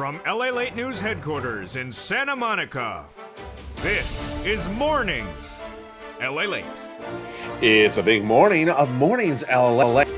From LALATE News Headquarters in Santa Monica, this is Mornings LALATE. It's a big morning of Mornings LALATE,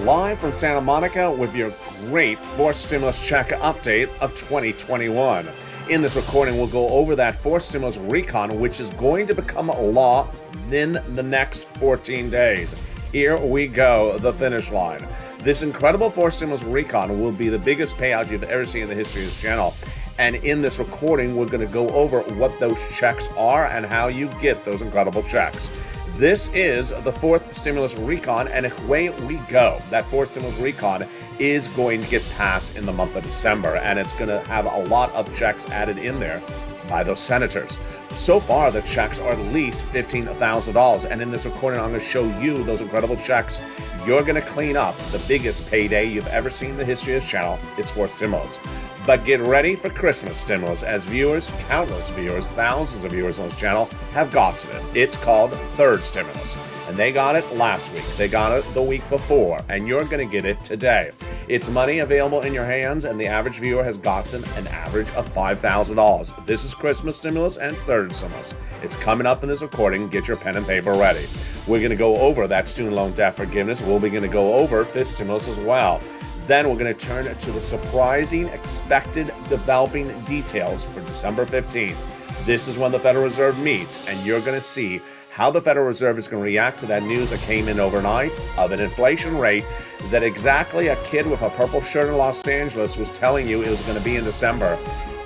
live from Santa Monica with your great fourth stimulus check update of 2021. In this recording, we'll go over that fourth stimulus recon, which is going to become law in the next 14 days. Here we go, the finish line. This incredible fourth stimulus recon will be the biggest payout you've ever seen in the history of this channel. And in this recording, we're going to go over what those checks are and how you get those incredible checks. This is the fourth stimulus recon, and away we go. That fourth stimulus recon is going to get passed in the month of December, and it's going to have a lot of checks added in there by those senators. So far, the checks are at least $15,000, and in this recording, I'm going to show you those incredible checks. You're going to clean up the biggest payday you've ever seen in the history of this channel. It's fourth stimulus. But get ready for Christmas stimulus, as viewers, countless viewers, thousands of viewers on this channel have gotten it. It's called third stimulus, and they got it last week. They got it the week before, and you're going to get it today. It's money available in your hands, and the average viewer has gotten an average of $5,000. This is Christmas stimulus and it's third stimulus. It's coming up in this recording. Get your pen and paper ready. We're going to go over that student loan debt forgiveness. We're going to go over fifth stimulus as well. Then we're going to turn to the surprising, expected, developing details for December 15th. This is when the Federal Reserve meets, and you're going to see how the Federal Reserve is going to react to that news that came in overnight of an inflation rate that exactly a kid with a purple shirt in Los Angeles was telling you it was going to be in December,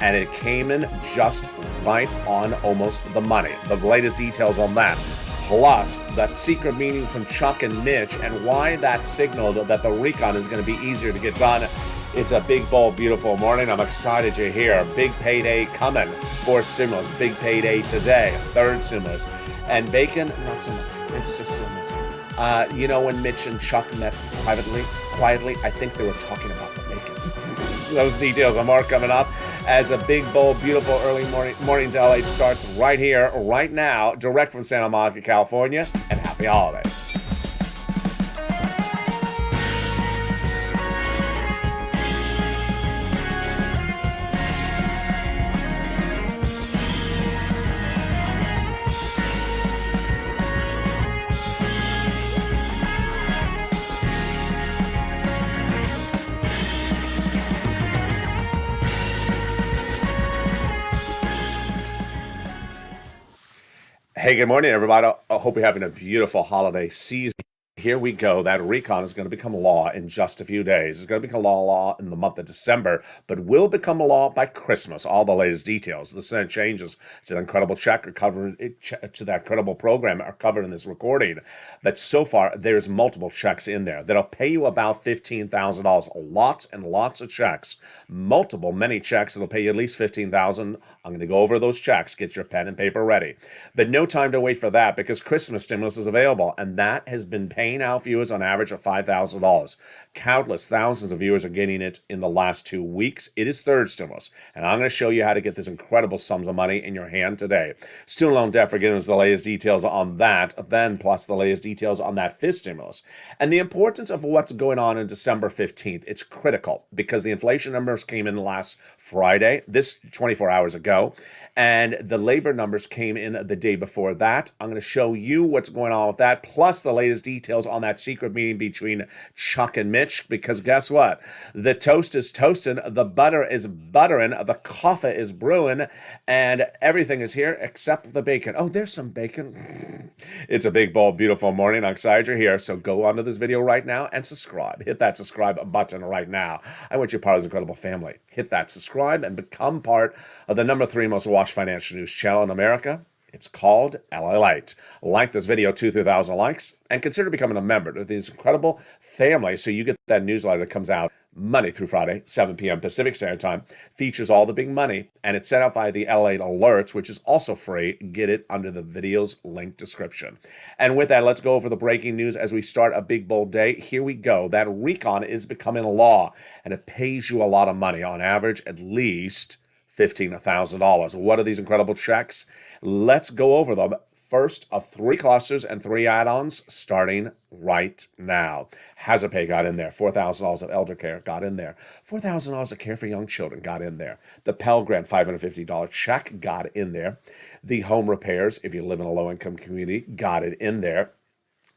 and it came in just right on almost the money. The latest details on that, plus that secret meeting from Chuck and Mitch and why that signaled that the recon is going to be easier to get done. It's a big, bold, beautiful morning. I'm excited you're here. Big payday coming. Fourth stimulus. Big payday today. Third stimulus. And bacon, not so much. It's just still missing. You know, when Mitch and Chuck met quietly, I think they were talking about the bacon. Those details are more coming up as a big, bold, beautiful early Mornings LA starts right here, right now, direct from Santa Monica, California. And happy holidays. Hey, good morning, everybody. I hope you're having a beautiful holiday season. Here we go. That recon is going to become law in just a few days. It's going to become law in the month of December, but will become a law by Christmas. All the latest details, the Senate changes to the incredible check are covered to that incredible program are covered in this recording. But so far, there's multiple checks in there that'll pay you about $15,000. Lots and lots of checks. Many checks that'll pay you at least $15,000. I'm going to go over those checks. Get your pen and paper ready. But no time to wait for that because Christmas stimulus is available, and that has been paying out viewers on average of $5,000. Countless thousands of viewers are getting it in the last 2 weeks. It is third stimulus, and I'm going to show you how to get this incredible sums of money in your hand today. Student loan debt forgiveness, the latest details on that, then plus the latest details on that fifth stimulus. And the importance of what's going on in December 15th, it's critical because the inflation numbers came in last Friday, this 24 hours ago, and the labor numbers came in the day before that. I'm going to show you what's going on with that, plus the latest details on that secret meeting between Chuck and Mitch, because guess what? The toast is toasting, the butter is buttering, the coffee is brewing, and everything is here except the bacon. Oh, there's some bacon. It's a big, bold, beautiful morning. I'm excited you're here, so go onto this video right now and subscribe. Hit that subscribe button right now. I want you part of this incredible family. Hit that subscribe and become part of the #3 most watched financial news channel in America. It's called LALATE. Like this video, 2,000 likes, and consider becoming a member of this incredible family so you get that newsletter that comes out Monday through Friday, 7 p.m. Pacific Standard Time. Features all the big money, and it's sent out by the LALATE Alerts, which is also free. Get it under the video's link description. And with that, let's go over the breaking news as we start a big, bold day. Here we go. That recon is becoming law, and it pays you a lot of money. On average, at least $15,000. What are these incredible checks? Let's go over them. first of 3 clusters and 3 add-ons starting right now. Hazard Pay got in there. $4,000 of elder care got in there. $4,000 of care for young children got in there. The Pell Grant $550 check got in there. The home repairs, if you live in a low-income community, got it in there.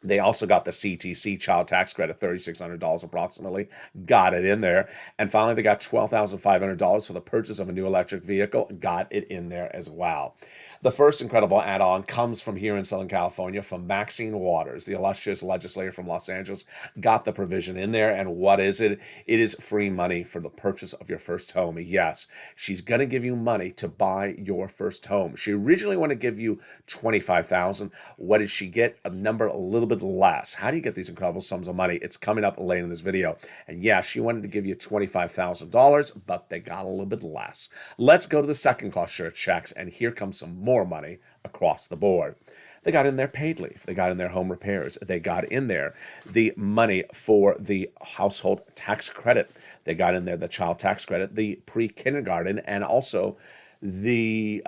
They also got the CTC child tax credit, $3,600 approximately, got it in there. And finally, they got $12,500 for the purchase of a new electric vehicle, got it in there as well. The first incredible add-on comes from here in Southern California from Maxine Waters, the illustrious legislator from Los Angeles, got the provision in there. And what is it? It is free money for the purchase of your first home. Yes, she's going to give you money to buy your first home. She originally wanted to give you $25,000. What did she get? A number a little bit less. How do you get these incredible sums of money? It's coming up later in this video. And yeah, she wanted to give you $25,000, but they got a little bit less. Let's go to the second cluster of checks, and here comes some more money across the board. They got in their paid leave. They got in their home repairs. They got in there the money for the household tax credit. They got in there the child tax credit, the pre-kindergarten, and also the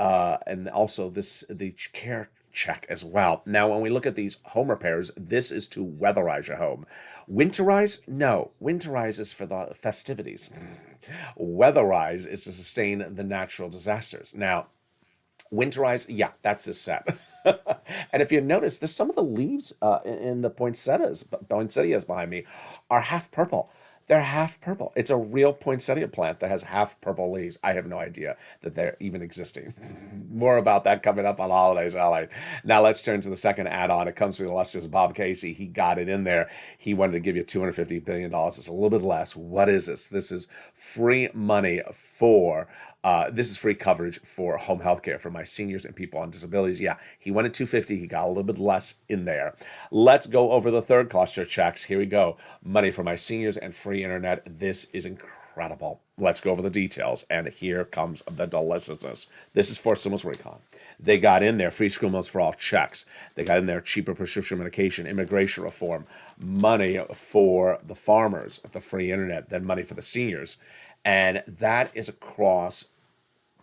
care check as well. Now, when we look at these home repairs, this is to weatherize your home. Winterize? No. Winterize is for the festivities. Weatherize is to sustain the natural disasters. Now, winterize, yeah, that's this set. And if you notice, there's some of the leaves in the poinsettias behind me are half purple. They're half purple. It's a real poinsettia plant that has half purple leaves. I have no idea that they're even existing. More about that coming up on Holidays LA. Now let's turn to the second add-on. It comes from the illustrious Bob Casey. He got it in there. He wanted to give you $250 billion. It's a little bit less. What is this? This is free money for this is free coverage for home health care for my seniors and people on disabilities. Yeah, he wanted $250. He got a little bit less in there. Let's go over the third cluster checks. Here we go. Money for my seniors and free internet. This is incredible. Let's go over the details. And here comes the deliciousness. This is for stimulus recon. They got in there free school meals for all checks. They got in there cheaper prescription medication, immigration reform, money for the farmers, the free internet, then money for the seniors. And that is across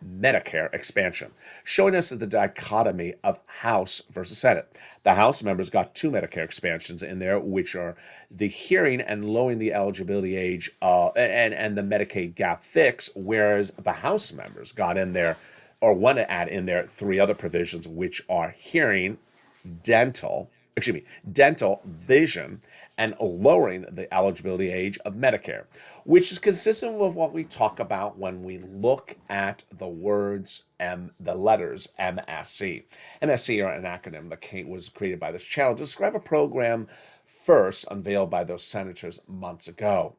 Medicare expansion, showing us the dichotomy of House versus Senate. The House members got 2 Medicare expansions in there, which are the hearing and lowering the eligibility age and the Medicaid gap fix, whereas the House members got in there or want to add in there 3 other provisions, which are hearing, dental, vision, and lowering the eligibility age of Medicare, which is consistent with what we talk about when we look at the words and the letters MSC. MSC are an acronym that was created by this channel to describe a program first unveiled by those senators months ago.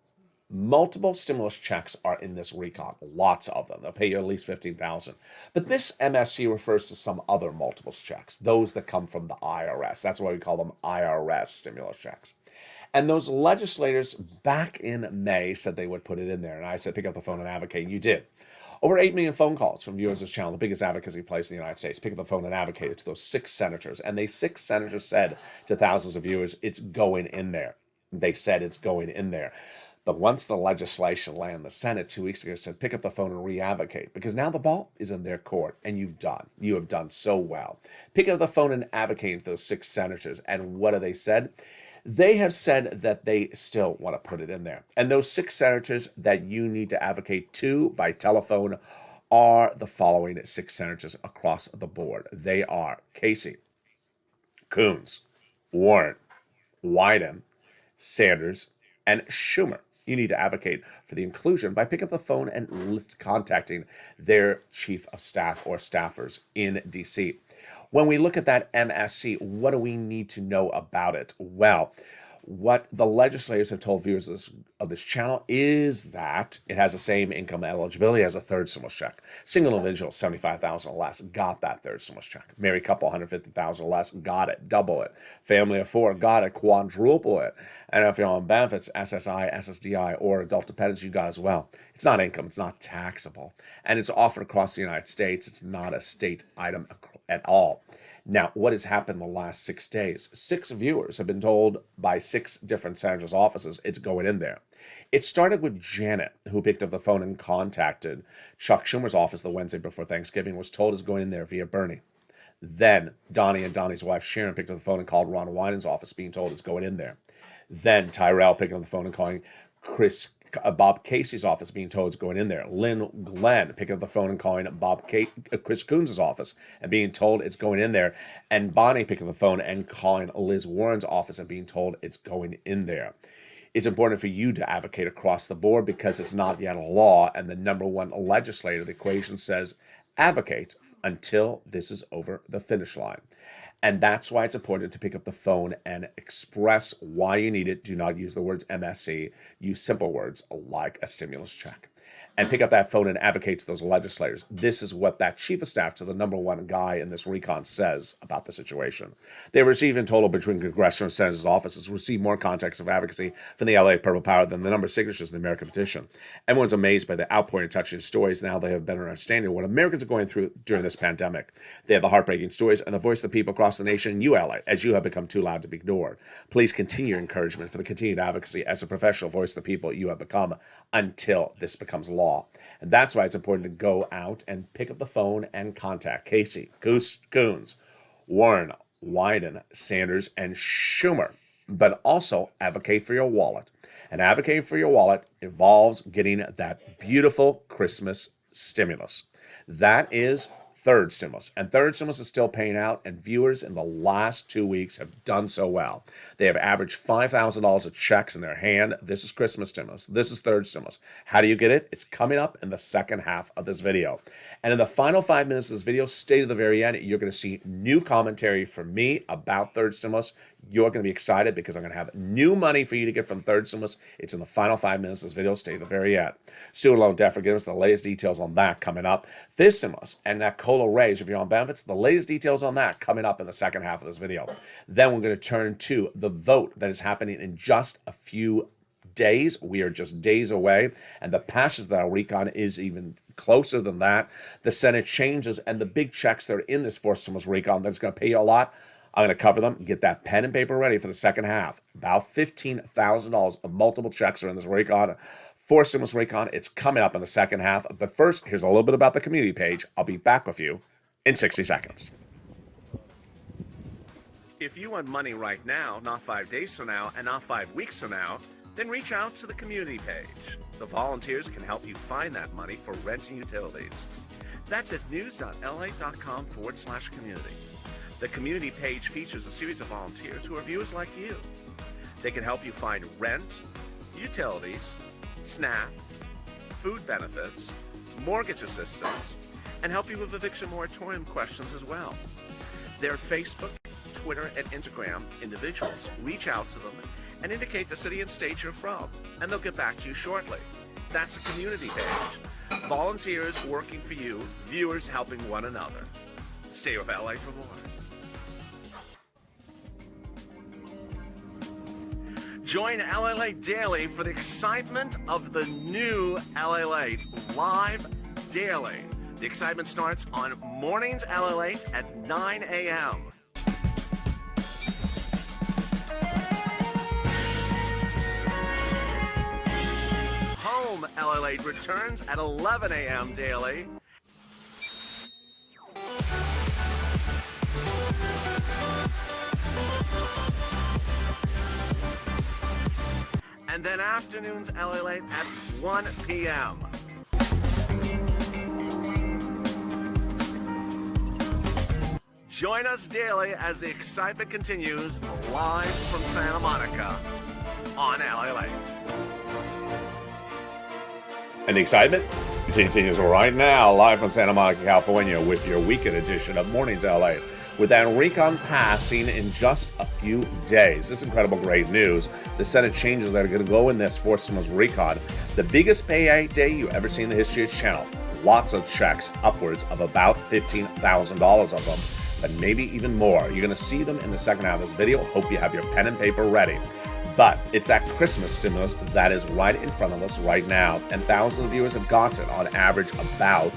Multiple stimulus checks are in this recon, lots of them. They'll pay you at least $15,000. But this MSC refers to some other multiple checks, those that come from the IRS. That's why we call them IRS stimulus checks. And those legislators back in May said they would put it in there. And I said, pick up the phone and advocate. And you did. Over 8 million phone calls from viewers of this channel, the biggest advocacy place in the United States. Pick up the phone and advocate. It's those 6 senators. And they 6 senators said to thousands of viewers, it's going in there. They said it's going in there. But once the legislation landed in the Senate 2 weeks ago, said, pick up the phone and re-advocate. Because now the ball is in their court. And you have done so well. Pick up the phone and advocate to those 6 senators. And what have they said? They have said that they still want to put it in there. And those 6 senators that you need to advocate to by telephone are the following 6 senators across the board. They are Casey, Coons, Warren, Wyden, Sanders, and Schumer. You need to advocate for the inclusion by picking up the phone and contacting their chief of staff or staffers in D.C. When we look at that MSC, what do we need to know about it? Well, what the legislators have told viewers of this channel is that it has the same income eligibility as a third stimulus check. Single individual, $75,000 or less, got that third stimulus check. Married couple, $150,000 or less, got it, double it. Family of 4, got it, quadruple it. And if you're on benefits, SSI, SSDI, or adult dependents, you got as well. It's not income, it's not taxable. And it's offered across the United States. It's not a state item at all. Now, what has happened the last 6 days? 6 viewers have been told by 6 different senators' offices it's going in there. It started with Janet, who picked up the phone and contacted Chuck Schumer's office the Wednesday before Thanksgiving, was told it's going in there via Bernie. Then Donnie and Donnie's wife Sharon picked up the phone and called Ron Wyden's office, being told it's going in there. Then Tyrell picking up the phone and calling Bob Casey's office, being told it's going in there. Lynn Glenn picking up the phone and calling Chris Coons' office and being told it's going in there. And Bonnie picking up the phone and calling Liz Warren's office and being told it's going in there. It's important for you to advocate across the board because it's not yet a law, and the number one legislator, the equation says, advocate until this is over the finish line. And that's why it's important to pick up the phone and express why you need it. Do not use the words MSC. Use simple words like a stimulus check. And pick up that phone and advocate to those legislators. This is what that chief of staff to the number one guy in this recon says about the situation. They receive in total between congressional and senators' offices, receive more context of advocacy from the LA Purple Power than the number of signatures in the American petition. Everyone's amazed by the outpouring of touching stories. Now they have better understanding of what Americans are going through during this pandemic. They have the heartbreaking stories and the voice of the people across the nation. You, LA, as you have become too loud to be ignored. Please continue your encouragement for the continued advocacy as a professional voice of the people you have become until this becomes law. And that's why it's important to go out and pick up the phone and contact Casey, Coons, Warren, Wyden, Sanders, and Schumer. But also advocate for your wallet. And advocate for your wallet involves getting that beautiful Christmas stimulus. That is third stimulus. And third stimulus is still paying out, and viewers in the last 2 weeks have done so well. They have averaged $5,000 of checks in their hand. This is Christmas stimulus. This is third stimulus. How do you get it? It's coming up in the second half of this video. And in the final 5 minutes of this video, stay to the very end, you're going to see new commentary from me about third stimulus. You're going to be excited because I'm going to have new money for you to get from third stimulus. It's in the final 5 minutes of this video. Stay to the very end. Student loan debt forgiveness, the latest details on that coming up. Fifth stimulus and that COLA raise if you're on benefits, the latest details on that coming up in the second half of this video. Then we're going to turn to the vote that is happening in just a few days. We are just days away, and the passage that I'll recon is even closer than that. The Senate changes, and the big checks that are in this fourth stimulus recon that's going to pay you a lot, I'm going to cover them. Get that pen and paper ready for the second half. About $15,000 of multiple checks are in this recon. Fourth stimulus recon, it's coming up in the second half. But first, here's a little bit about the community page. I'll be back with you in 60 seconds. If you want money right now, not 5 days from now, and not 5 weeks from now, then reach out to the community page. The volunteers can help you find that money for rent and utilities. That's at news.la.com/community. The community page features a series of volunteers who are viewers like you. They can help you find rent, utilities, SNAP, food benefits, mortgage assistance, and help you with eviction moratorium questions as well. Their Facebook, Twitter, and Instagram individuals reach out to them and indicate the city and state you're from, and they'll get back to you shortly. That's a community page. Volunteers working for you, viewers helping one another. Stay with LA for more. Join LALATE Daily for the excitement of the new LALATE live daily. The excitement starts on Mornings LALATE at 9 a.m. Home LALATE returns at 11 a.m. daily. And then afternoons LALATE at 1 p.m. Join us daily as the excitement continues live from Santa Monica on LALATE. And the excitement continues right now live from Santa Monica, California with your weekend edition of Mornings LALATE. With that recon passing in just a few days. This incredible great news. The Senate changes that are going to go in this fourth stimulus recon. The biggest pay day you ever seen in the history of this channel. Lots of checks, upwards of about $15,000 of them, but maybe even more. You're going to see them in the second half of this video. Hope you have your pen and paper ready. But it's that Christmas stimulus that is right in front of us right now. And thousands of viewers have gotten, on average, about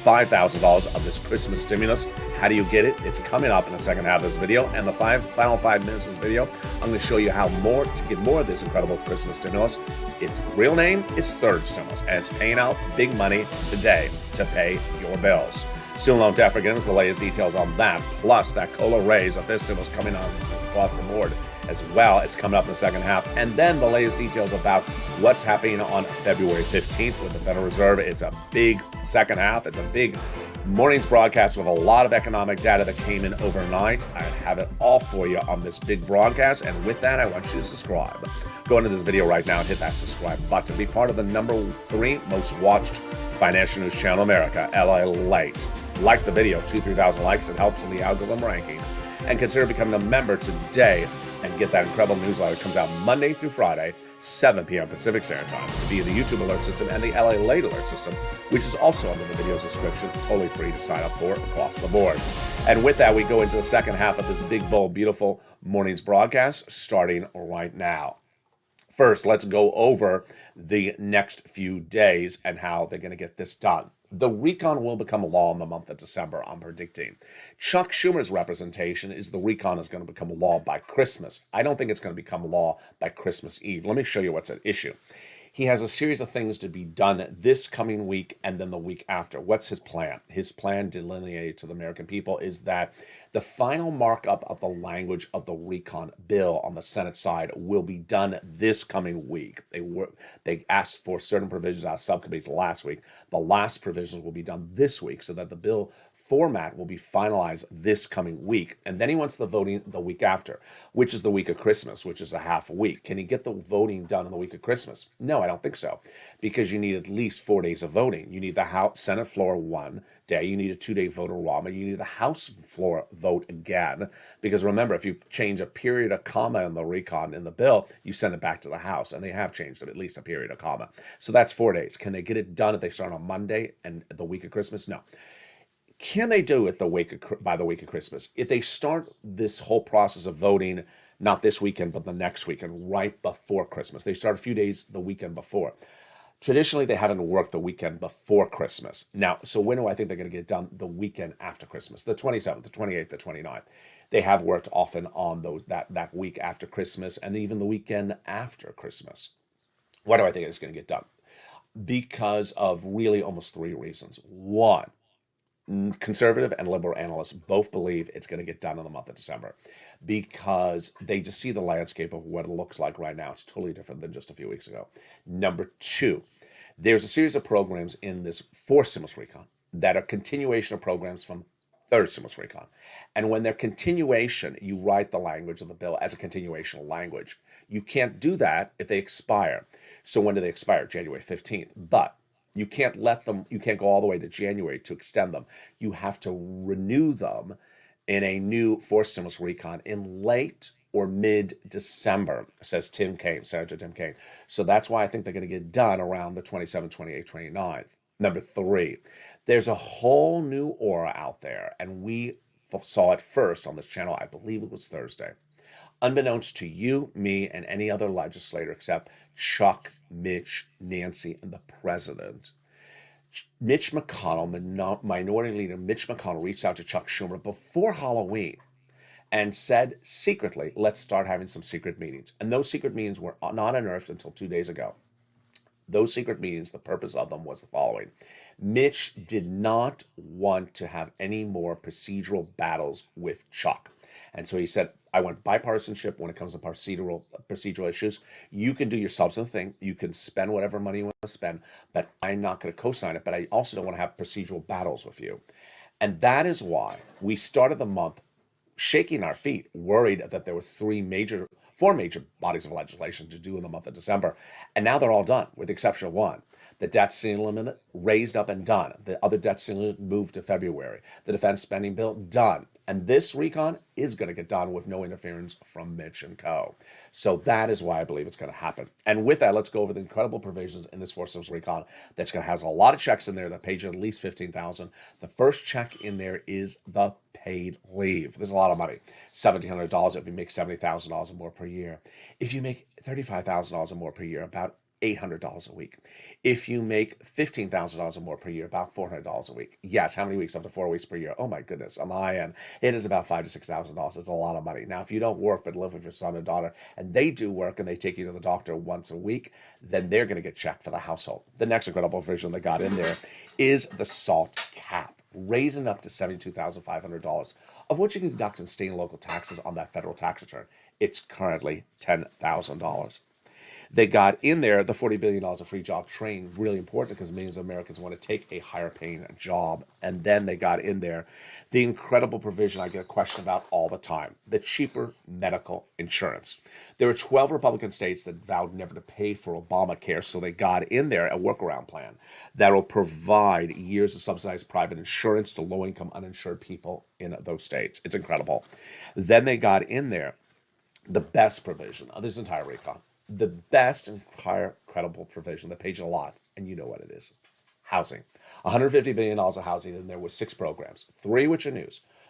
$5,000 of this Christmas stimulus. How do you get it? It's coming up in the second half of this video. And the final 5 minutes of this video, I'm going to show you how to get more of this incredible Christmas stimulus. Its real name is third stimulus, and it's paying out big money today to pay your bills. Student loan debt forgiveness, the latest details on that, plus that COLA raise of this stimulus coming on across the board as well. It's coming up in the second half. And then the latest details about what's happening on February 15th with the Federal Reserve. It's a big second half. It's a big morning's broadcast with a lot of economic data that came in overnight. I have it all for you on this big broadcast. And with that, I want you to subscribe. Go into this video right now and hit that subscribe button. Be part of the number 3 most watched financial news channel in America, LALATE. Like the video, 2,000-3,000 likes. It helps in the algorithm ranking. And consider becoming a member today and get that incredible newsletter. It comes out Monday through Friday, 7 p.m. Pacific Standard Time, via the YouTube alert system and the LALATE alert system, which is also under the video's description, totally free to sign up for across the board. And with that, we go into the second half of this big, bold, beautiful morning's broadcast, starting right now. First, let's go over the next few days and how they're going to get this done. The recon will become law in the month of December, I'm predicting. Chuck Schumer's representation is the recon is going to become law by Christmas. I don't think it's going to become law by Christmas Eve. Let me show you what's at issue. He has a series of things to be done this coming week and then the week after. What's his plan? His plan delineated to the American people is that the final markup of the language of the recon bill on the Senate side will be done this coming week. They asked for certain provisions out of subcommittees last week. The last provisions will be done this week so that the bill format will be finalized this coming week. And then he wants the voting the week after, which is the week of Christmas, which is a half a week. Can he get the voting done in the week of Christmas? No, I don't think so, because you need at least 4 days of voting. You need the House, Senate floor 1 day. You need a 2-day vote-a-rama. You need the House floor vote again, because remember, if you change a period, a comma in the recon in the bill, you send it back to the House, and they have changed it, at least a period, a comma. So that's 4 days. Can they get it done if they start on Monday and the week of Christmas? No. Can they do it by the week of Christmas? If they start this whole process of voting, not this weekend, but the next weekend, right before Christmas. They start a few days the weekend before. Traditionally, they haven't worked the weekend before Christmas. Now, so when do I think they're going to get done? The weekend after Christmas, the 27th, the 28th, the 29th. They have worked often on those that week after Christmas and even the weekend after Christmas. Why do I think it's going to get done? Because of really almost 3 reasons. One, conservative and liberal analysts both believe it's going to get done in the month of December because they just see the landscape of what it looks like right now. It's totally different than just a few weeks ago. Number 2, there's a series of programs in this fourth stimulus recon that are continuation of programs from third stimulus recon. And when they're continuation, you write the language of the bill as a continuation language. You can't do that if they expire. So when do they expire? January 15th. But you can't go all the way to January to extend them. You have to renew them in a new fourth stimulus recon in late or mid-December, says Senator Tim Kaine. So that's why I think they're going to get done around the 27th, 28th, 29th. Number 3, there's a whole new aura out there, and we saw it first on this channel, I believe it was Thursday. Unbeknownst to you, me, and any other legislator except Chuck, Mitch, Nancy, and the president, Mitch McConnell, Minority Leader Mitch McConnell, reached out to Chuck Schumer before Halloween and said secretly, let's start having some secret meetings. And those secret meetings were not unearthed until 2 days ago. Those secret meetings, the purpose of them was the following. Mitch did not want to have any more procedural battles with Chuck. And so he said, I want bipartisanship when it comes to procedural issues. You can do your substantive thing. You can spend whatever money you want to spend, but I'm not going to co-sign it. But I also don't want to have procedural battles with you. And that is why we started the month shaking our feet, worried that there were 4 major bodies of legislation to do in the month of December. And now they're all done, with the exception of one. The debt ceiling limit raised up and done. The other debt ceiling limit moved to February. The defense spending bill done. And this recon is going to get done with no interference from Mitch and co. So that is why I believe it's going to happen. And with that, let's go over the incredible provisions in this fourth stimulus recon that's going to have a lot of checks in there that pay you at least $15,000. The first check in there is the paid leave. There's a lot of money. $1,700 if you make $70,000 or more per year. If you make $35,000 or more per year, about $800 a week. If you make $15,000 or more per year, about $400 a week. Yes, how many weeks? Up to 4 weeks per year. Oh my goodness, on the high end, it is about $5,000 to $6,000. It's a lot of money. Now, if you don't work but live with your son and daughter, and they do work and they take you to the doctor once a week, then they're going to get checked for the household. The next incredible provision that got in there is the SALT cap. raising up to $72,500, of which you can deduct in state and local taxes on that federal tax return. It's currently $10,000. They got in there the $40 billion of free job training, really important because millions of Americans want to take a higher paying job. And then they got in there the incredible provision I get a question about all the time, the cheaper medical insurance. There were 12 Republican states that vowed never to pay for Obamacare, so they got in there a workaround plan that will provide years of subsidized private insurance to low-income uninsured people in those states. It's incredible. Then they got in there the best provision of this entire recon. The best and credible provision that pays a lot, and you know what it is. Housing. $150 billion of housing, and there was 6 programs, 3 which are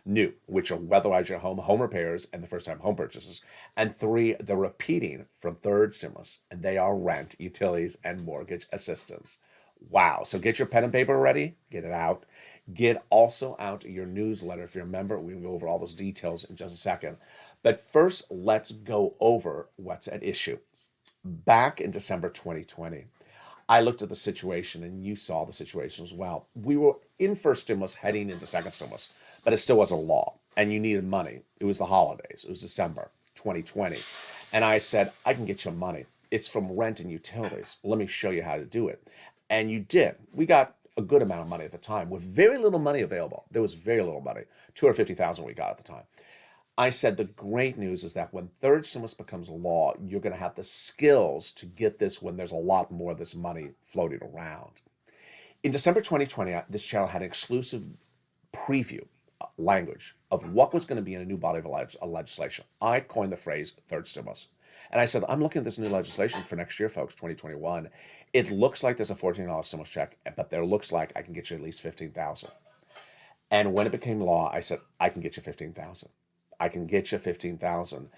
new, which are weatherize your home repairs, and the first-time home purchases, and 3 they're repeating from third stimulus, and they are rent, utilities, and mortgage assistance. Wow. So get your pen and paper ready, get it out. Get also out your newsletter if you're a member. We can go over all those details in just a second. But first, let's go over what's at issue. Back in December 2020, I looked at the situation, and you saw the situation as well. We were in first stimulus heading into second stimulus, but it still wasn't law, and you needed money. It was the holidays. It was December 2020. And I said, I can get you money. It's from rent and utilities. Let me show you how to do it. And you did. We got a good amount of money at the time with very little money available. There was very little money, $250,000 we got at the time. I said the great news is that when third stimulus becomes law, you're going to have the skills to get this when there's a lot more of this money floating around. In December 2020, this channel had an exclusive preview language of what was going to be in a new body of legislation. I coined the phrase third stimulus. And I said, I'm looking at this new legislation for next year, folks, 2021. It looks like there's a $14 stimulus check, but there looks like I can get you at least $15,000. And when it became law, I said, I can get you $15,000. I can get you $15,000.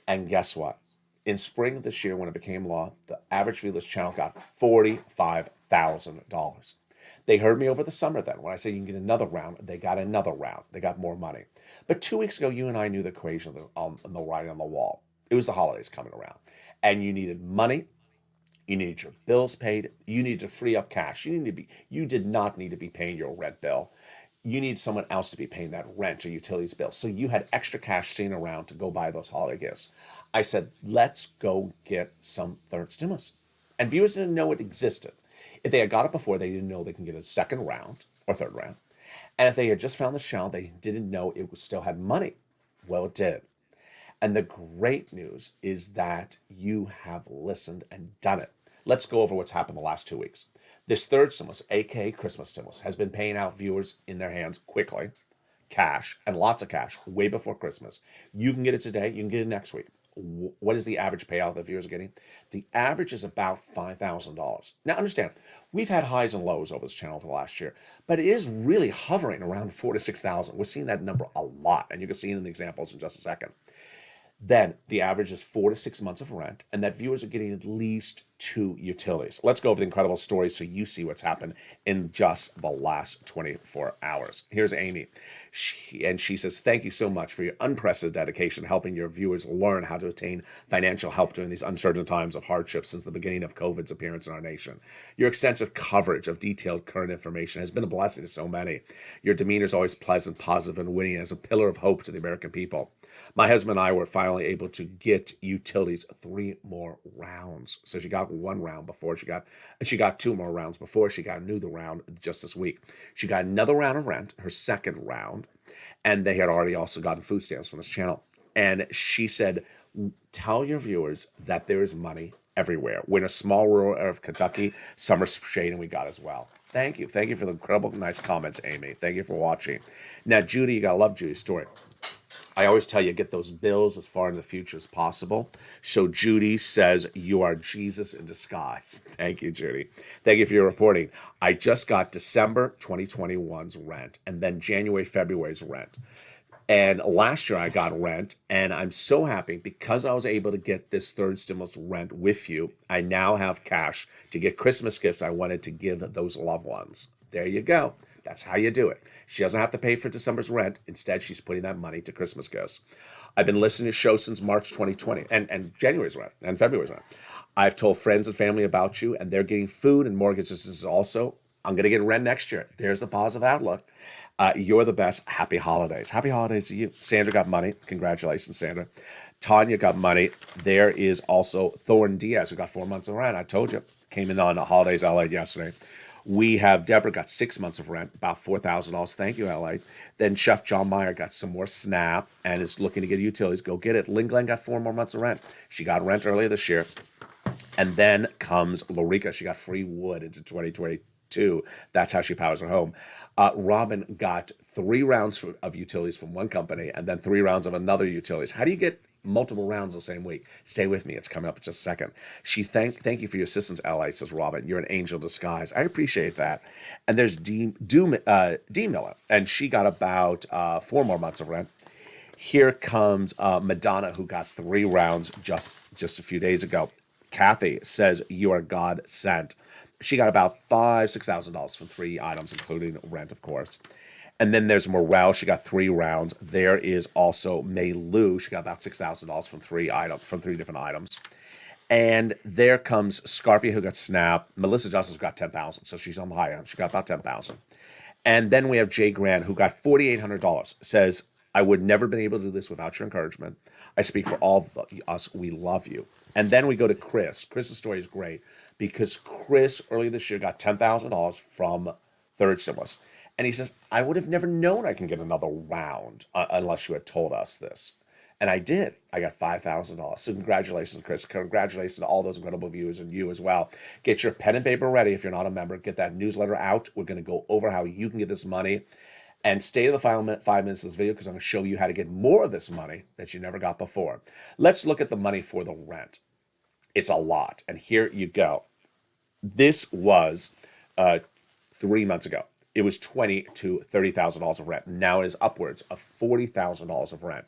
And guess what? In spring of this year, when it became law, the average view of this channel got $45,000. They heard me over the summer then. When I said you can get another round, they got another round. They got more money. But 2 weeks ago, you and I knew the equation of the writing on the wall. It was the holidays coming around. And you needed money. You needed your bills paid. You needed to free up cash. You did not need to be paying your rent bill. You need someone else to be paying that rent or utilities bill. So you had extra cash sitting around to go buy those holiday gifts. I said, let's go get some third stimulus. And viewers didn't know it existed. If they had got it before, they didn't know they can get a second round or third round. And if they had just found the channel, they didn't know it still had money. Well, it did. And the great news is that you have listened and done it. Let's go over what's happened the last 2 weeks. This third stimulus, aka Christmas stimulus, has been paying out viewers in their hands quickly, cash, and lots of cash, way before Christmas. You can get it today. You can get it next week. What is the average payout that viewers are getting? The average is about $5,000. Now, understand, we've had highs and lows over this channel for the last year, but it is really hovering around $4,000 to $6,000. We're seeing that number a lot, and you can see it in the examples in just a second. Then the average is 4 to 6 months of rent, and that viewers are getting at least 2 utilities. Let's go over the incredible story so you see what's happened in just the last 24 hours. Here's Amy. She says, thank you so much for your unprecedented dedication helping your viewers learn how to attain financial help during these uncertain times of hardship since the beginning of COVID's appearance in our nation. Your extensive coverage of detailed current information has been a blessing to so many. Your demeanor is always pleasant, positive, and winning as a pillar of hope to the American people. My husband and I were finally able to get utilities 3 more rounds. So she got 1 round before she got 2 more rounds before she got the round just this week. She got another round of rent, her second round, and they had already also gotten food stamps from this channel. And she said, tell your viewers that there is money everywhere. We're in a small rural area of Kentucky, summer shade, and we got as well. Thank you. Thank you for the incredible, nice comments, Amy. Thank you for watching. Now, Judy, you got to love Judy's story. I always tell you, get those bills as far in the future as possible. So Judy says, you are Jesus in disguise. Thank you, Judy. Thank you for your reporting. I just got December 2021's rent and then January, February's rent. And last year I got rent, and I'm so happy because I was able to get this third stimulus rent with you. I now have cash to get Christmas gifts I wanted to give those loved ones. There you go. That's how you do it. She doesn't have to pay for December's rent. Instead, she's putting that money to Christmas gifts. I've been listening to shows since March 2020 and January's rent and February's rent. I've told friends and family about you, and they're getting food and mortgages also. I'm going to get rent next year. There's the positive outlook. You're the best. Happy holidays. Happy holidays to you. Sandra got money. Congratulations, Sandra. Tanya got money. There is also Thorn Diaz, who got 4 months of rent. I told you. Came in on the holidays LA yesterday. We have Deborah got 6 months of rent, about $4,000. Thank you, LA. Then Chef John Meyer got some more SNAP and is looking to get utilities. Go get it. Lynn Glenn got 4 more months of rent. She got rent earlier this year. And then comes Lorica. She got free wood into 2022. That's how she powers her home. Robin got 3 rounds of utilities from one company and then 3 rounds of another utilities. How do you get multiple rounds the same week? Stay with me. It's coming up in just a second. Thank you for your assistance, Ally, says Robin. You're an angel in disguise. I appreciate that. And there's D Miller, and she got about 4 more months of rent. Here comes Madonna, who got 3 rounds just a few days ago. Kathy says you are God sent. She got about $6,000 from 3 items, including rent, of course. And then there's Morel. She got 3 rounds. There is also May Lou. She got about $6,000 from 3 different items. And there comes Scarpia, who got Snap. Melissa Justice got 10,000, so she's on the high end. She got about 10,000. And then we have Jay Grant, who got $4,800. Says, I would never been able to do this without your encouragement. I speak for all of us. We love you. And then we go to Chris. Chris's story is great because Chris earlier this year got $10,000 from third stimulus. And he says, I would have never known I can get another round unless you had told us this. And I did. I got $5,000. So congratulations, Chris. Congratulations to all those incredible viewers and you as well. Get your pen and paper ready if you're not a member. Get that newsletter out. We're going to go over how you can get this money. And stay to the final 5 minutes of this video because I'm going to show you how to get more of this money that you never got before. Let's look at the money for the rent. It's a lot. And here you go. This was 3 months ago. It was $20,000 to $30,000 of rent. Now it is upwards of $40,000 of rent.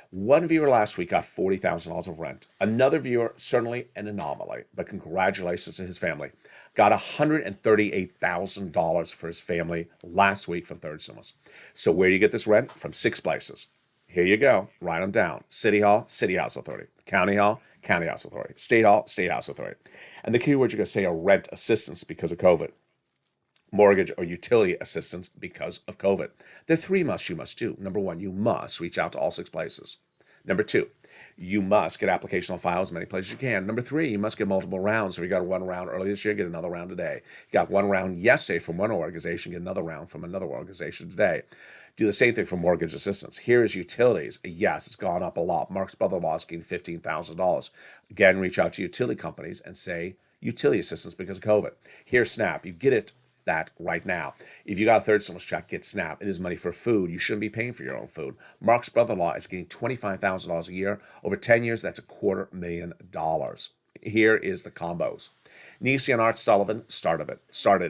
One viewer last week got $40,000 of rent. Another viewer, certainly an anomaly, but congratulations to his family, got $138,000 for his family last week from third stimulus. So where do you get this rent? From 6 places. Here you go. Write them down. City Hall, City House Authority. County Hall, County House Authority. State Hall, State House Authority. And the key words you're going to say are rent assistance because of COVID. Mortgage or utility assistance because of COVID. There are 3 musts you must do. Number 1, you must reach out to all 6 places. Number 2, you must get application on file as many places as you can. Number 3, you must get multiple rounds. So you got 1 round earlier this year, get another round today. You got 1 round yesterday from one organization, get another round from another organization today. Do the same thing for mortgage assistance. Here is utilities. Yes, it's gone up a lot. Mark's brother-in-law is getting $15,000. Again, reach out to utility companies and say utility assistance because of COVID. Here's SNAP. You get it that right now. If you got a third stimulus check, get SNAP. It is money for food. You shouldn't be paying for your own food. Mark's brother-in-law is getting $25,000 a year. Over 10 years, that's $250,000. Here is the combos. Nisi and Art Sullivan started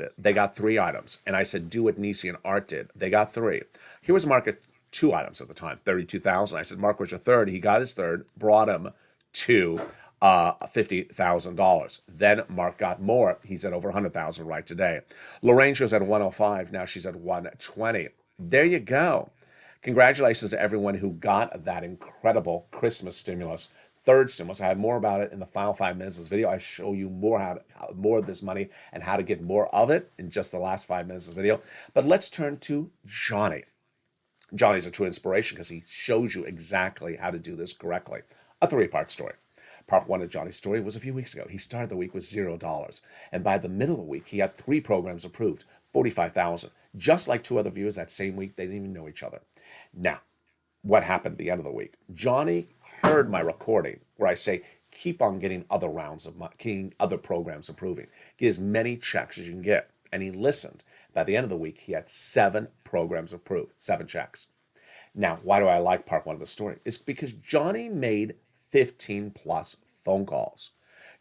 it. They got 3 items. And I said, do what Nisi and Art did. They got 3. Here was Mark at 2 items at the time, $32,000. I said, Mark, what's your third? He got his third, brought him to $50,000. Then Mark got more. He's at over $100,000 right today. Lorraine was at 105. Now she's at 120. There you go. Congratulations to everyone who got that incredible Christmas stimulus. Third stimulus. I have more about it in the final 5 minutes of this video. I show you more more of this money and how to get more of it in just the last 5 minutes of this video. But let's turn to Johnny. Johnny's a true inspiration because he shows you exactly how to do this correctly. A 3-part story. Part 1 of Johnny's story was a few weeks ago. He started the week with $0. And by the middle of the week, he had 3 programs approved, $45,000. Just like 2 other viewers that same week, they didn't even know each other. Now, what happened at the end of the week? Johnny heard my recording where I say, keep on getting other rounds of money, getting other programs approving. Get as many checks as you can get. And he listened. By the end of the week, he had 7 programs approved, 7 checks. Now, why do I like part 1 of the story? It's because Johnny made 15 plus phone calls.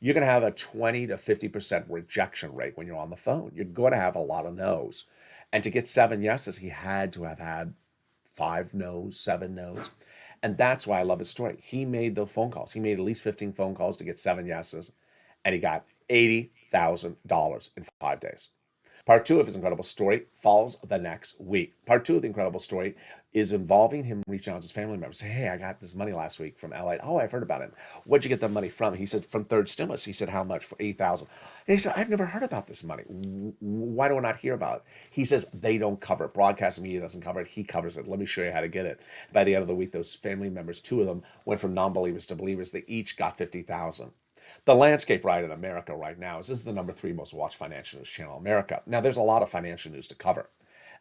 You're going to have a 20 to 50% rejection rate when you're on the phone. You're going to have a lot of no's. And to get 7 yeses, he had to have had 5 no's, 7 no's. And that's why I love his story. He made the phone calls. He made at least 15 phone calls to get 7 yeses. And he got $80,000 in 5 days. Part two of his incredible story follows the next week. Part two of the incredible story is involving him reaching out to his family members. Say, hey, I got this money last week from LA. Oh, I've heard about it. Where'd you get the money from? He said, from third stimulus. He said, how much? For $8,000. And he said, I've never heard about this money. Why do I not hear about it? He says, they don't cover it. Broadcast media doesn't cover it. He covers it. Let me show you how to get it. By the end of the week, those family members, two of them went from non-believers to believers. They each got $50,000. The landscape right in America right now is this is the number 3 most watched financial news channel in America. Now, there's a lot of financial news to cover,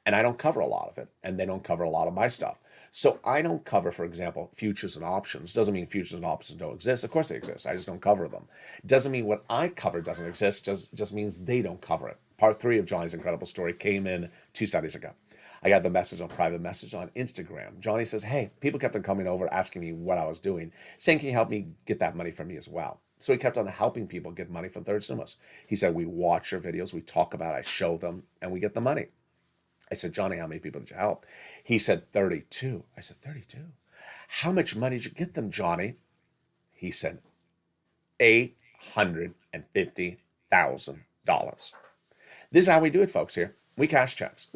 and I don't cover a lot of it, and they don't cover a lot of my stuff. So I don't cover, for example, futures and options. Doesn't mean futures and options don't exist. Of course they exist. I just don't cover them. Doesn't mean what I cover doesn't exist. Just means they don't cover it. Part 3 of Johnny's incredible story came in 2 Saturdays ago. I got the message on private message on Instagram. Johnny says, hey, people kept on coming over asking me what I was doing, saying, can you help me get that money from me as well? So he kept on helping people get money from third stimulus. He said, we watch your videos, we talk about it, I show them, and we get the money. I said, Johnny, how many people did you help? He said, 32. I said, 32? How much money did you get them, Johnny? He said, $850,000. This is how we do it, folks, here. We cash checks.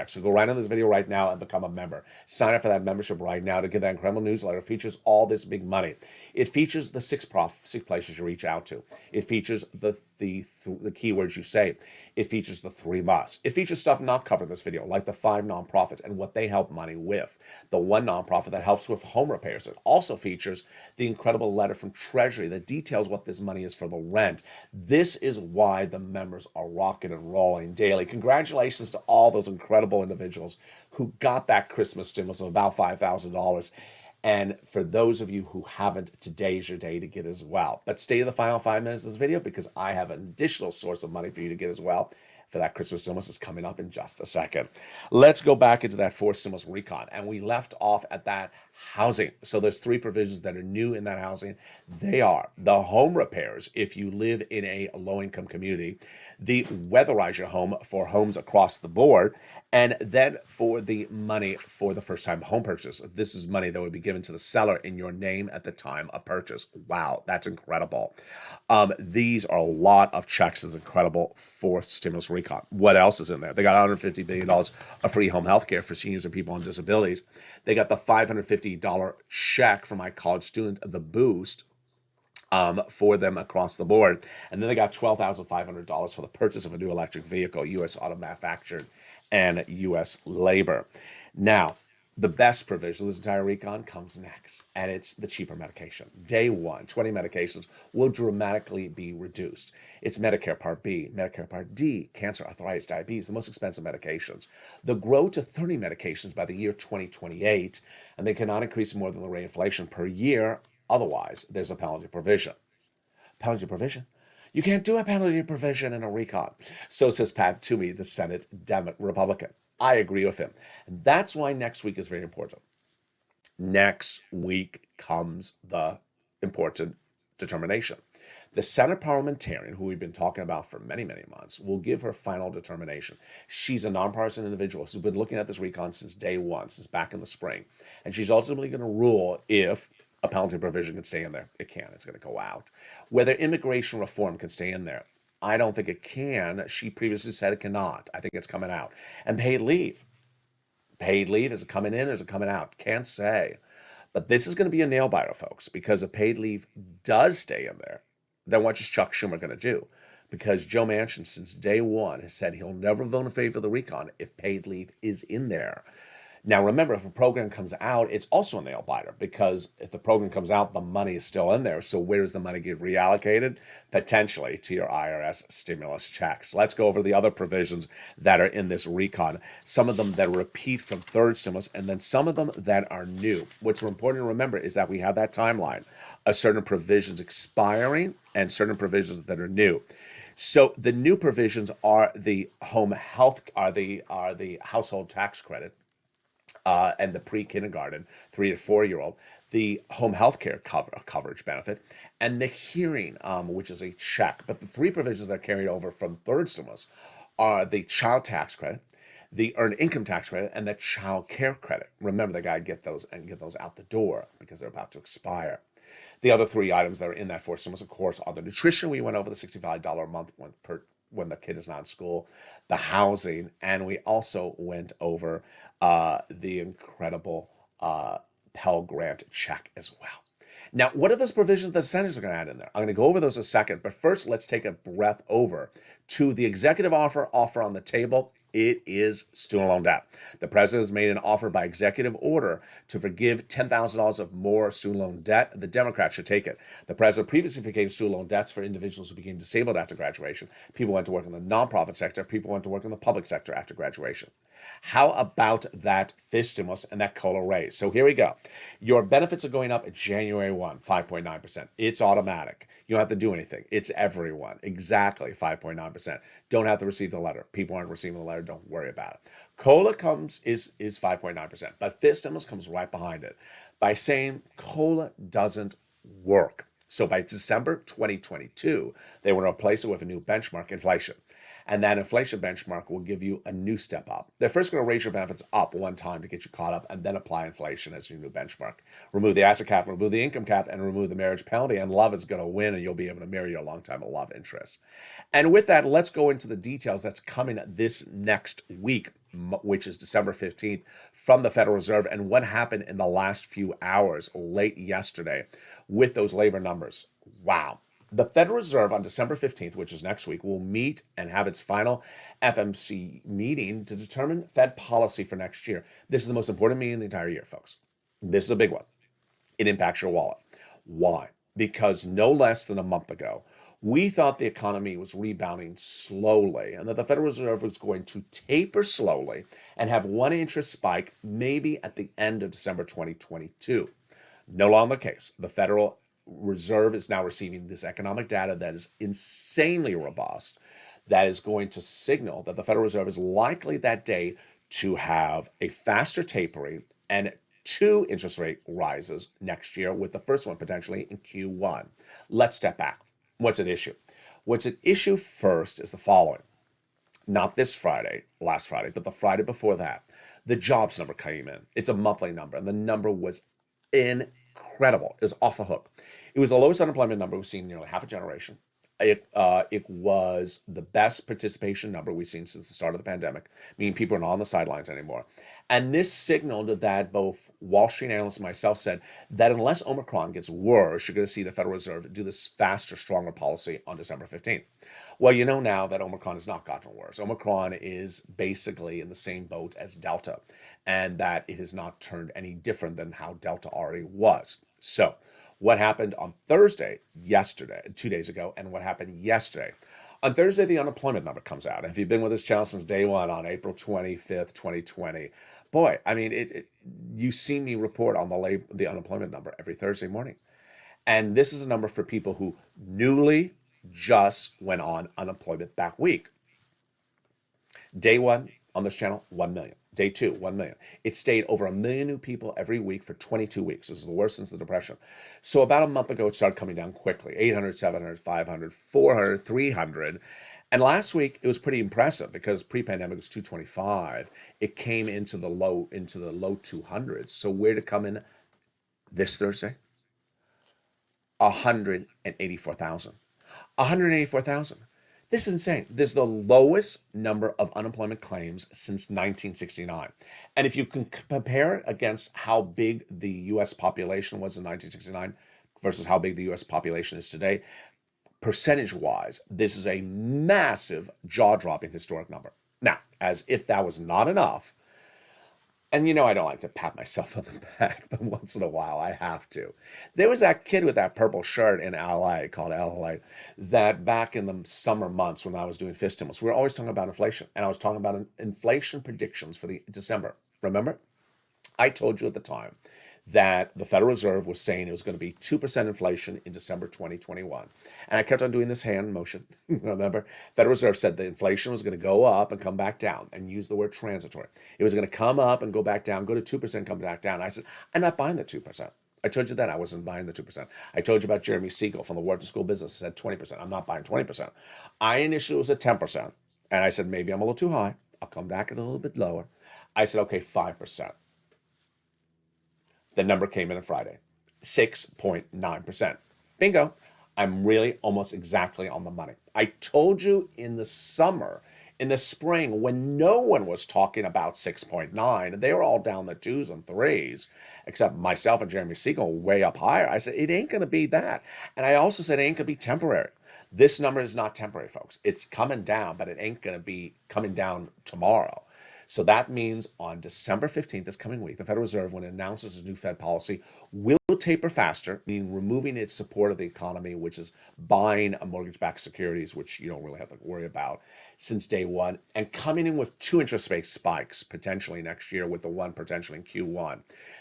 So go right on this video right now and become a member. Sign up for that membership right now to get that incredible newsletter. It features all this big money. It features the six places you reach out to. It features the keywords you say. It features the 3 musts. It features stuff not covered in this video, like the 5 nonprofits and what they help money with. The 1 nonprofit that helps with home repairs. It also features the incredible letter from Treasury that details what this money is for the rent. This is why the members are rocking and rolling daily. Congratulations to all those incredible individuals who got that Christmas stimulus of about $5,000. And for those of you who haven't, today is your day to get as well. But stay to the final 5 minutes of this video because I have an additional source of money for you to get as well. For that Christmas stimulus is coming up in just a second. Let's go back into that 4th stimulus recon. And we left off at that housing. So there's 3 provisions that are new in that housing. They are the home repairs if you live in a low-income community, the weatherize your home for homes across the board, and then for the money for the first-time home purchase. This is money that would be given to the seller in your name at the time of purchase. Wow, that's incredible. These are a lot of checks. It's incredible 4th stimulus recon. What else is in there? They got $150 billion of free home health care for seniors and people on disabilities. They got the $550 check for my college student, the boost, for them across the board. And then they got $12,500 for the purchase of a new electric vehicle, U.S. auto manufactured and U.S. labor. Now, the best provision of this entire recon comes next, and it's the cheaper medication. Day 1, 20 medications will dramatically be reduced. It's Medicare Part B, Medicare Part D, cancer, arthritis, diabetes, the most expensive medications. They'll grow to 30 medications by the year 2028, and they cannot increase more than the rate of inflation per year. Otherwise, there's a penalty provision. Penalty provision? You can't do a penalty provision in a recon. So says Pat Toomey, the Senate Republican. I agree with him. And that's why next week is very important. Next week comes the important determination. The Senate parliamentarian, who we've been talking about for many, many months, will give her final determination. She's a nonpartisan individual who's been looking at this recon since day 1, since back in the spring. And she's ultimately going to rule if a penalty provision can stay in there. It can. It's going to go out. Whether immigration reform can stay in there, I don't think it can. She previously said it cannot. I think it's coming out. And paid leave. Paid leave, is it coming in or is it coming out? Can't say. But this is going to be a nail biter, folks, because if paid leave does stay in there, then what is Chuck Schumer going to do? Because Joe Manchin, since day 1, has said he'll never vote in favor of the recon if paid leave is in there. Now, remember, if a program comes out, it's also a nail biter because if the program comes out, the money is still in there. So where does the money get reallocated? Potentially to your IRS stimulus checks. Let's go over the other provisions that are in this recon. Some of them that repeat from 3rd stimulus and then some of them that are new. What's important to remember is that we have that timeline of certain provisions expiring and certain provisions that are new. So the new provisions are the home health, are the household tax credit. And the pre-kindergarten, 3 to 4-year-old, the home health care coverage benefit, and the hearing, which is a check. But the 3 provisions that are carried over from 3rd stimulus are the child tax credit, the earned income tax credit, and the child care credit. Remember, they got to get those out the door because they're about to expire. The other 3 items that are in that 4th stimulus, of course, are the nutrition. We went over the $65 a month when the kid is not in school, the housing, and we also went over the incredible Pell Grant check as well. Now, what are those provisions the senators are going to add in there? I'm going to go over those in a second, but first, let's take a breath over to the executive offer on the table. It is student loan debt. The president has made an offer by executive order to forgive $10,000 of more student loan debt. The Democrats should take it. The president previously forgave student loan debts for individuals who became disabled after graduation. People went to work in the nonprofit sector. People went to work in the public sector after graduation. How about that fifth stimulus and that COLA raise? So here we go. Your benefits are going up at January 1, 5.9%. It's automatic. You don't have to do anything. It's everyone. Exactly 5.9%. Don't have to receive the letter. People aren't receiving the letter. Don't worry about it. COLA is 5.9%, but fifth stimulus comes right behind it by saying COLA doesn't work. So by December 2022, they want to replace it with a new benchmark, inflation. And that inflation benchmark will give you a new step up. They're first going to raise your benefits up one time to get you caught up and then apply inflation as your new benchmark. Remove the asset cap, remove the income cap, and remove the marriage penalty, and love is going to win, and you'll be able to marry your longtime love interest. And with that, let's go into the details that's coming this next week, which is December 15th, from the Federal Reserve, and what happened in the last few hours late yesterday with those labor numbers. Wow. The Federal Reserve on December 15th, which is next week, will meet and have its final FMC meeting to determine Fed policy for next year. This is the most important meeting of the entire year, folks. This is a big one. It impacts your wallet. Why? Because no less than a month ago, we thought the economy was rebounding slowly and that the Federal Reserve was going to taper slowly and have one interest spike maybe at the end of December 2022. No longer the case. The Federal Reserve is now receiving this economic data that is insanely robust, that is going to signal that the Federal Reserve is likely that day to have a faster tapering and 2 interest rate rises next year, with the first one potentially in Q1. Let's step back. What's at issue? What's at issue first is the following. Not this Friday, last Friday, but the Friday before that. The jobs number came in. It's a monthly number, and the number was incredible. It was off the hook. It was the lowest unemployment number we've seen in nearly half a generation. It was the best participation number we've seen since the start of the pandemic, meaning people are not on the sidelines anymore. And this signaled that both Wall Street analysts and myself said that unless Omicron gets worse, you're going to see the Federal Reserve do this faster, stronger policy on December 15th. Well, you know now that Omicron has not gotten worse. Omicron is basically in the same boat as Delta, and that it has not turned any different than how Delta already was. So what happened on Thursday, yesterday, 2 days ago, and what happened yesterday? On Thursday, the unemployment number comes out. If you've been with this channel since day one on April 25th, 2020, boy, I mean, you see me report on the unemployment number every Thursday morning. And this is a number for people who newly just went on unemployment that week. Day one on this channel, 1 million. Day 2, 1 million. It stayed over 1 million new people every week for 22 weeks. This is the worst since the Depression. So about a month ago, it started coming down quickly. 800, 700, 500, 400, 300. And last week, it was pretty impressive because pre-pandemic was 225. It came into the low 200s. So where to come in this Thursday? 184,000. 184,000. This is insane. This is the lowest number of unemployment claims since 1969. And if you can compare it against how big the U.S. population was in 1969 versus how big the U.S. population is today, percentage-wise, this is a massive, jaw-dropping historic number. Now, as if that was not enough, and you know I don't like to pat myself on the back, but once in a while I have to. There was that kid with that purple shirt in LA called LALATE that back in the summer months when I was doing fifth stimulus, we were always talking about inflation. And I was talking about inflation predictions for the December. Remember? I told you at the time that the Federal Reserve was saying it was going to be 2% inflation in December 2021. And I kept on doing this hand motion. Remember? Federal Reserve said the inflation was going to go up and come back down, and use the word transitory. It was going to come up and go back down, go to 2%, come back down. I said, I'm not buying the 2%. I told you that I wasn't buying the 2%. I told you about Jeremy Siegel from the Wharton School of Business, said 20%. I'm not buying 20%. I initially was at 10%. And I said, maybe I'm a little too high. I'll come back at a little bit lower. I said, okay, 5%. The number came in on Friday, 6.9%. Bingo. I'm really almost exactly on the money. I told you in the summer, in the spring, when no one was talking about 6.9, they were all down the twos and threes, except myself and Jeremy Siegel way up higher. I said, it ain't going to be that. And I also said, it ain't going to be temporary. This number is not temporary, folks. It's coming down, but it ain't going to be coming down tomorrow. So that means on December 15th, this coming week, the Federal Reserve, when it announces its new Fed policy, will taper faster, meaning removing its support of the economy, which is buying a mortgage-backed securities, which you don't really have to worry about since day one, and coming in with 2 interest rate spikes potentially next year, with the one potentially in Q1.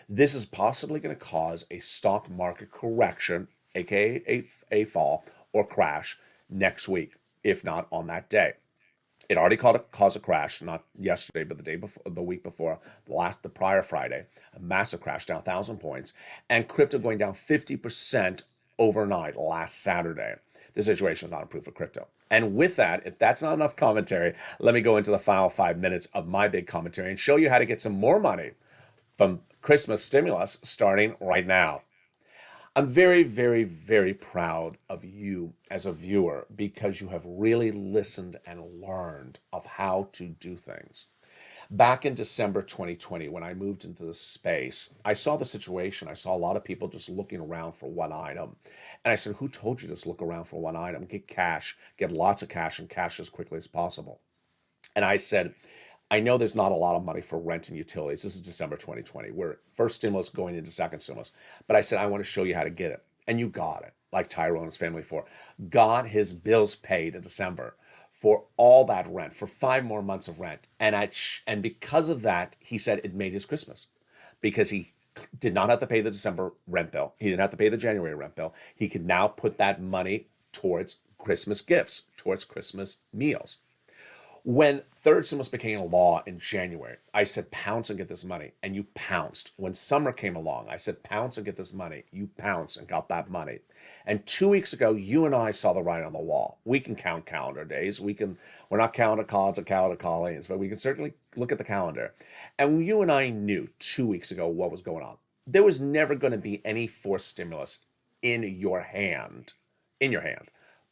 This is possibly going to cause a stock market correction, aka a fall or crash next week, if not on that day. It already caused a crash, not yesterday, but the day before, the week before, the prior Friday, a massive crash down 1,000 points, and crypto going down 50% overnight last Saturday. The situation is not improved for crypto. And with that, if that's not enough commentary, let me go into the final 5 minutes of my big commentary and show you how to get some more money from Christmas stimulus starting right now. I'm very, very, very proud of you as a viewer because you have really listened and learned of how to do things. Back in December 2020, when I moved into the space, I saw the situation. I saw a lot of people just looking around for one item. And I said, who told you to just look around for one item? Get cash, get lots of cash, and cash as quickly as possible. And I said, I know there's not a lot of money for rent and utilities. This is December 2020. We're first stimulus going into second stimulus. But I said, I want to show you how to get it. And you got it, like Tyrone and his family got his bills paid in December for all that rent, for 5 more months of rent. And because of that, he said it made his Christmas because he did not have to pay the December rent bill. He didn't have to pay the January rent bill. He could now put that money towards Christmas gifts, towards Christmas meals. When third stimulus became a law in January, I said, pounce and get this money. And you pounced. When summer came along, I said, pounce and get this money. You pounced and got that money. And 2 weeks ago, you and I saw the writing on the wall. We can count calendar days. We're not counting calls or calendar callings, but we can certainly look at the calendar. And you and I knew 2 weeks ago what was going on. There was never going to be any forced stimulus in your hand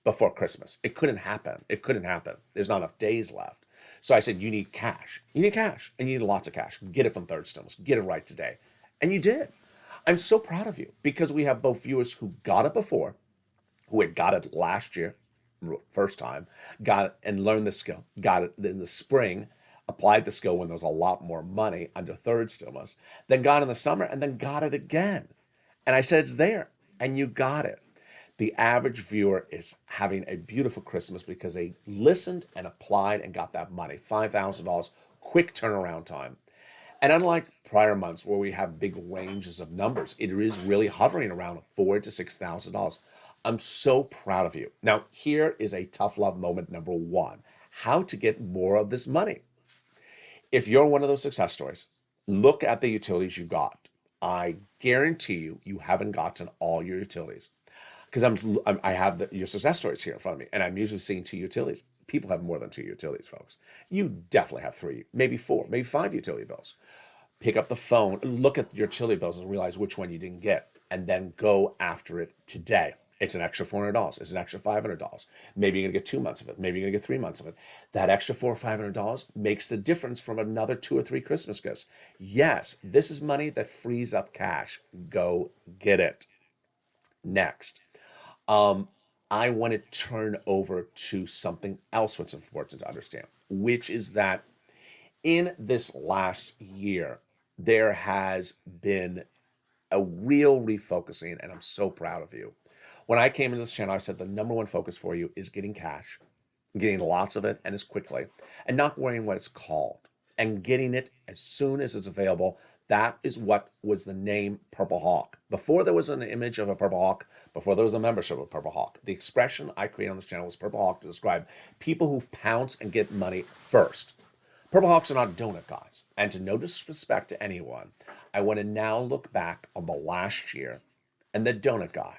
before Christmas. It couldn't happen. It couldn't happen. There's not enough days left. So I said, you need cash. You need cash. And you need lots of cash. Get it from third stimulus. Get it right today. And you did. I'm so proud of you because we have both viewers who got it before, who had got it last year, first time, got it and learned the skill, got it in the spring, applied the skill when there was a lot more money under third stimulus, then got it in the summer and then got it again. And I said, it's there. And you got it. The average viewer is having a beautiful Christmas because they listened and applied and got that money. $5,000, quick turnaround time. And unlike prior months where we have big ranges of numbers, it is really hovering around $4,000 to $6,000. I'm so proud of you. Now, here is a tough love moment number 1. How to get more of this money. If you're one of those success stories, look at the utilities you got. I guarantee you haven't gotten all your utilities. Because I have your success stories here in front of me, and I'm usually seeing 2 utilities. People have more than 2 utilities, folks. You definitely have 3, maybe 4, maybe 5 utility bills. Pick up the phone, look at your utility bills, and realize which one you didn't get, and then go after it today. It's an extra $400. It's an extra $500. Maybe you're gonna get 2 months of it. Maybe you're gonna get 3 months of it. That extra $400 or $500 makes the difference from another 2 or 3 Christmas gifts. Yes, this is money that frees up cash. Go get it. Next. I want to turn over to something else what's important to understand, which is that in this last year, there has been a real refocusing, and I'm so proud of you. When I came into this channel, I said the number 1 focus for you is getting cash, getting lots of it and as quickly, and not worrying what it's called, and getting it as soon as it's available. That is what was the name Purple Hawk. Before there was an image of a Purple Hawk, before there was a membership of Purple Hawk, the expression I created on this channel was Purple Hawk to describe people who pounce and get money first. Purple Hawks are not donut guys. And to no disrespect to anyone, I want to now look back on the last year and the donut guy.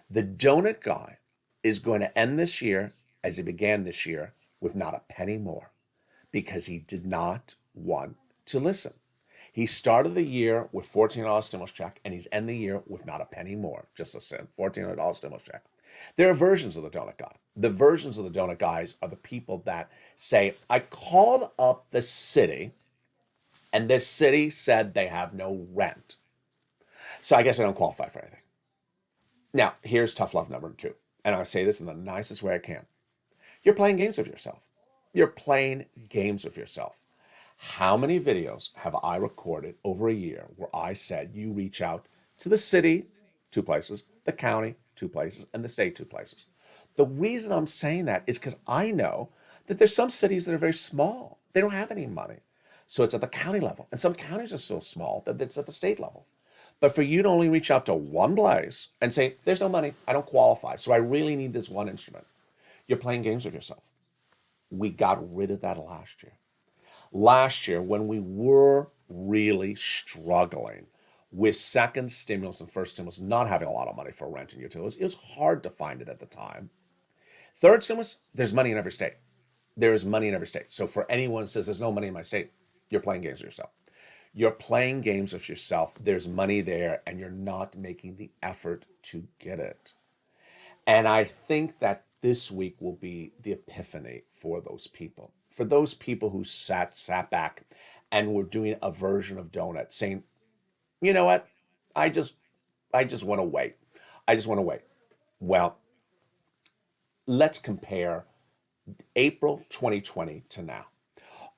The donut guy is going to end this year as he began this year with not a penny more because he did not want to listen. He started the year with $1,400 stimulus check, and he's ending the year with not a penny more, just a $1,400 stimulus check. There are versions of the donut guy. The versions of the donut guys are the people that say, I called up the city and the city said they have no rent. So I guess I don't qualify for anything. Now, here's tough love number 2. And I say this in the nicest way I can. You're playing games with yourself. You're playing games with yourself. How many videos have I recorded over a year where I said you reach out to the city, 2 places, the county, 2 places, and the state, 2 places? The reason I'm saying that is because I know that there's some cities that are very small. They don't have any money. So it's at the county level. And some counties are so small that it's at the state level. But for you to only reach out to one place and say, there's no money, I don't qualify, so I really need this one instrument. You're playing games with yourself. We got rid of that last year. Last year, when we were really struggling with second stimulus and first stimulus, not having a lot of money for rent and utilities, it was hard to find it at the time. Third stimulus, there's money in every state. There is money in every state. So for anyone who says there's no money in my state, you're playing games with yourself. You're playing games with yourself. There's money there, and you're not making the effort to get it. And I think that this week will be the epiphany for those people. For those people who sat back and were doing a version of donut, saying, you know what, I just want to wait. I just want to wait. Well, let's compare April 2020 to now.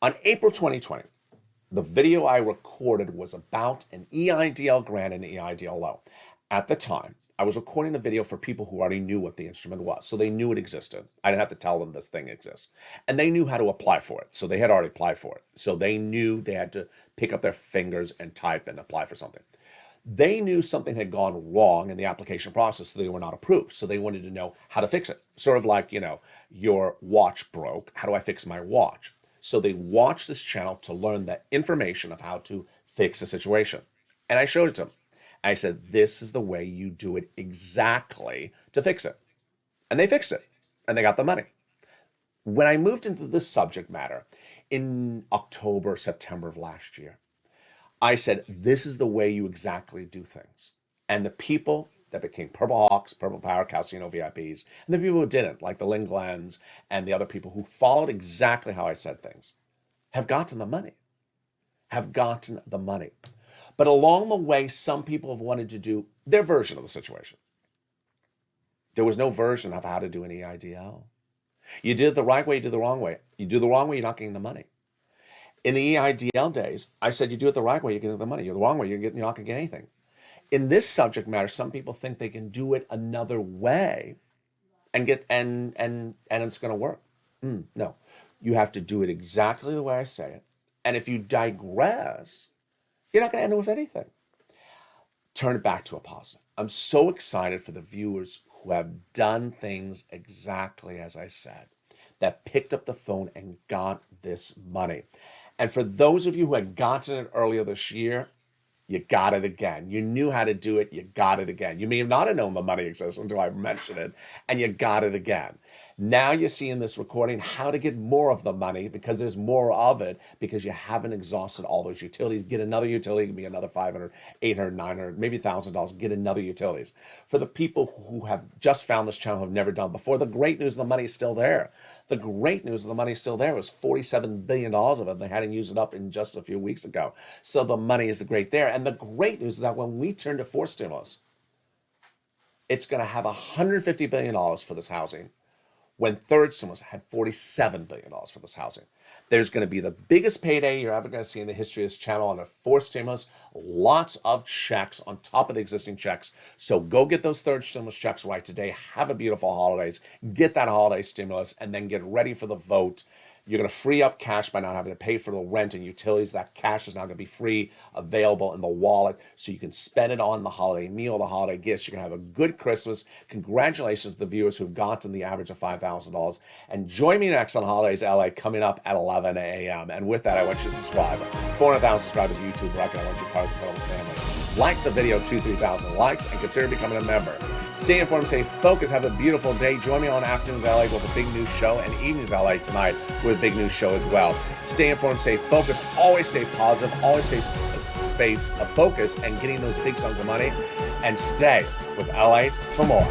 On April 2020, the video I recorded was about an EIDL grant and an EIDL loan. At the time, I was recording a video for people who already knew what the instrument was. So they knew it existed. I didn't have to tell them this thing exists. And they knew how to apply for it. So they had already applied for it. So they knew they had to pick up their fingers and type and apply for something. They knew something had gone wrong in the application process, so they were not approved. So they wanted to know how to fix it. Sort of like, your watch broke. How do I fix my watch? So they watched this channel to learn the information of how to fix the situation. And I showed it to them. I said, this is the way you do it exactly to fix it. And they fixed it. And they got the money. When I moved into this subject matter in October, September of last year, I said, this is the way you exactly do things. And the people that became Purple Hawks, Purple Power, Calcino VIPs, and the people who didn't, like the Lynn Glens and the other people who followed exactly how I said things, have gotten the money. But along the way, some people have wanted to do their version of the situation. There was no version of how to do an EIDL. You did it the right way, you did it the wrong way. You do the wrong way, you're not getting the money. In the EIDL days, I said, you do it the right way, you're getting the money. You're the wrong way, you're not going to get anything. In this subject matter, some people think they can do it another way and it's going to work. No, you have to do it exactly the way I say it. And if you digress, you're not going to end up with anything. Turn it back to a positive. I'm so excited for the viewers who have done things exactly as I said, that picked up the phone and got this money. And for those of you who had gotten it earlier this year, you got it again. You knew how to do it, you got it again. You may have not have known the money exists until I mentioned it, and you got it again. Now you see in this recording how to get more of the money, because there's more of it, because you haven't exhausted all those utilities. Get another utility, it can be another $500, $800, $900, maybe $1,000. Get another utilities. For the people who have just found this channel, have never done before, the great news, the money is still there. The great news, the money is still there. It was $47 billion of it. They hadn't used it up in just a few weeks ago. So the money is the great there. And the great news is that when we turn to fourth stimulus, it's going to have $150 billion for this housing, when third stimulus had $47 billion for this housing. There's going to be the biggest payday you're ever going to see in the history of this channel on a fourth stimulus. Lots of checks on top of the existing checks. So go get those third stimulus checks right today. Have a beautiful holidays. Get that holiday stimulus and then get ready for the vote. You're going to free up cash by not having to pay for the rent and utilities. That cash is now going to be free, available in the wallet, so you can spend it on the holiday meal, the holiday gifts. You're going to have a good Christmas. Congratulations to the viewers who've gotten the average of $5,000. And join me next on Holidays LA, coming up at 11 a.m. And with that, I want you to subscribe. 400,000 subscribers to YouTube record. I want you to be part of the family. Like the video, 2,000-3,000 likes, and consider becoming a member. Stay informed, stay focused, have a beautiful day. Join me on Afternoons LA with a big news show, and Evenings LA tonight with a big news show as well. Stay informed, stay focused, always stay positive, always stay focused, and getting those big sums of money. And stay with LA for more.